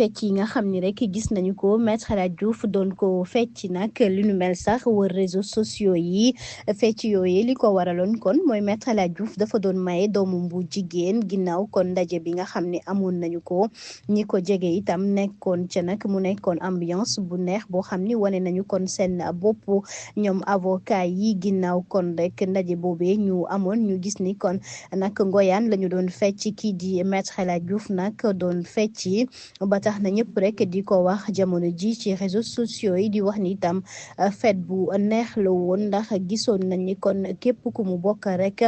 fecc yi nga xam ni rek gis nañu ko Maître El Hadji Diouf doon ko fecc nag li nu mel sax wër réseaux sociaux yi fecc yooyu li ko waraloon kon mooy Maître El Hadji Diouf dafa doon maye doomam bu jigéen ginnaaw kon ndaje bi nga xam ne amoon nañu ko ñi ko jege itam nekkoon ca nag mu nekkoon ambiance bu neex boo xam ni wane nañu kon seen bopp ñoom avocat yi ginnaaw kon rek ndaje boobee ñu amoon ñu gis ni kon nag ngoyaan la ñu doon fecc kii di Maître El Hadji Diouf nag doon fecc ba tax na ñëpp rek di ko wax jamono ji ci réseaux sociaux yi di wax ni itam fête bu neex la woon ndax gisoon nañ ni kon képp ku mu bokk rek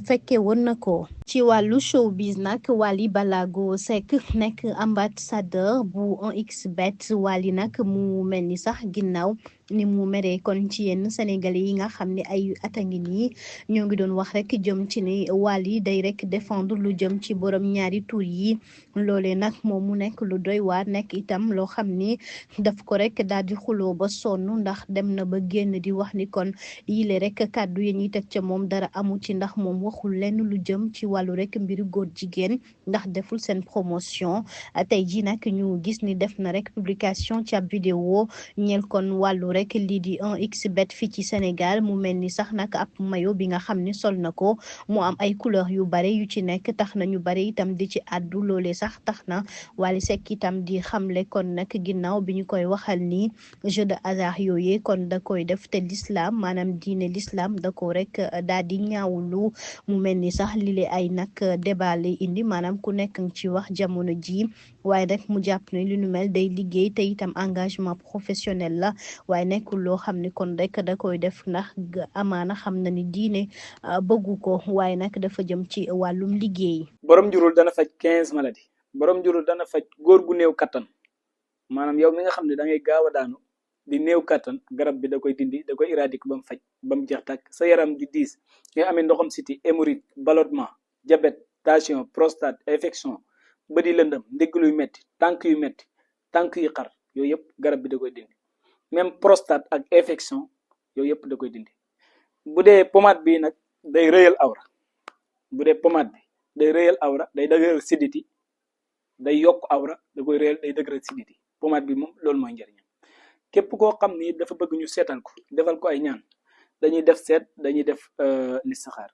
fekke woon na ko. ci wàllu showbiz nag Wally Ballago Seck nekk ambassadeur bu 1xBet Wally nag mu mel ni sax ginnaaw ni mu meree kon ci yenn sénégalais yi nga xam ne ay ata ngi nii ñoo ngi doon wax rek jëm ci ni Wally day rek défendre lu jëm ci borom ñaari tur yi loolee nag moom mu nekk lu doy waar nekk itam loo xam ni daf ko rek daal di xuloo ba sonn ndax dem na ba génn di wax ni kon yile rek kàddu yi ñuy teg ca moom dara amu ci ndax moom waxul lenn lu jëm ci wàllu rek mbiru góor jigéen ndax deful seen promotion tey ji nag ñu gis ni def na rek publication ci ab vidéo ñeel kon wàllu rek lii di 1xBet fii ci Sénégal mu mel ni sax nag ab mayo bi nga xam ni sol na ko mu am ay couleur yu bare yu ci nekk tax na ñu bare itam di ci àddu loolee sax tax na Wally Seck itam di xamle kon nag ginnaaw bi ñu koy waxal ni jeu de hasard yooyee kon da koy def te l'islam maanaam diine l'islam da ko rek daal di ñaawlu mu mel ni sax lile ay nag débat lay indi maanaam ku nekk ci wax jamono ji waaye rek mu jàpp ne li nu mel day liggéey te itam engagement professionnel la waaye nekkul loo xam ne kon rek da koy def ndax amaana xam na ni diine bëggu ko waaye nag dafa jëm ci wàllum liggéey. borom njurul dana faj 15 maladies borom njurul dana faj góor gu néew kattan maanaam yow mi nga xam ne da ngay gaaw a daanu di néew kattan garab bi da koy dindi da koy éradiquer ba mu faj ba mu jeex tàkk sa yaram di diis nga amee ndoxam siti hémorroïde ballonnement diabète tension prostate infection bët yi lëndëm ndigg luy metti tànk yi xar yooyu yëpp garab bi da koy dindi même prostate ak infection yooyu yëpp da koy dindi bu dee pommade bi nag day rëyal awra bu dee pommade bi day rëyal awra day dëgëral siditi day yokk awra da koy rëyal day dëgëral siditi pommade bi moom loolu mooy njëriñam képp koo xam ni dafa bëgg ñu seetal ko defal ko ay ñaan dañuy def seet dañuy def listixaar